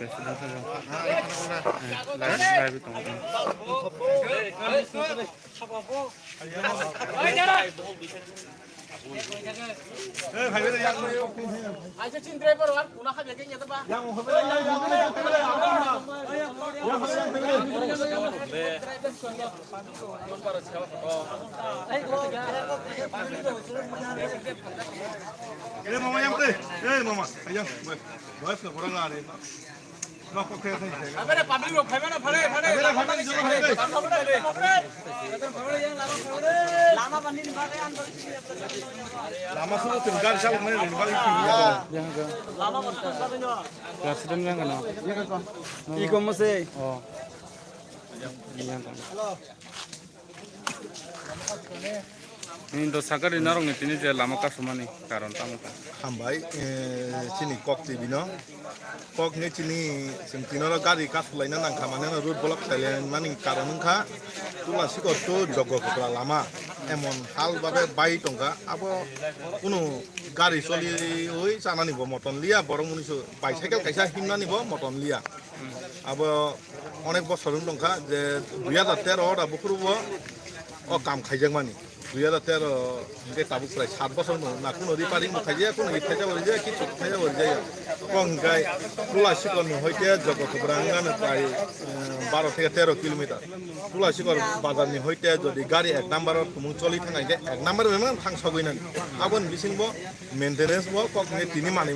President live তো আচ্ছা চিন্তাই করো আর কোনা খাবে কে যেতে বা Eh mama yang teh, mama, ayang, boleh ke orang ada. Nak kau kaya ni. আবে পাবলিক রো খাবে না ফাড়ে ফাড়ে লামা বানি নিবারে আন্দর Lama sudah tinggal siapa mana ni balik ni. yang ke Lama বস্তা যাবে না presiden yang kana ই-কমার্সে oh yang kan ini do sakari narong ni tini je lama ka sumani karon tamu ka Hambai, sini kok TV no. Kok ni sini sentino lo gari kas lain nang kamane na road block selain maning karon ka. Tula sikot tu jogo kepala lama. Emon hal babe bayi tongka. Abo kuno gari soli oi sana ni bo moton lia borong munisu bicycle kaisa himna ni bo moton lia. Abo অনেক বছর tongka je 2013 ora bukurubo o kam khaijang mani 2013 ke tabuk prai 7 বছর na kuno repairing khaijaya kuno ithaja orija ki chukhaja orija kong gai tula sikon hoite jogo kubranga na prai 12 থেকে 13 kilometre tula sikor bazar ni hoite jodi gari ek number tumung choli thangai ge ek number memang thang sagoi nan abon bisingbo maintenance bo kok ni tini mani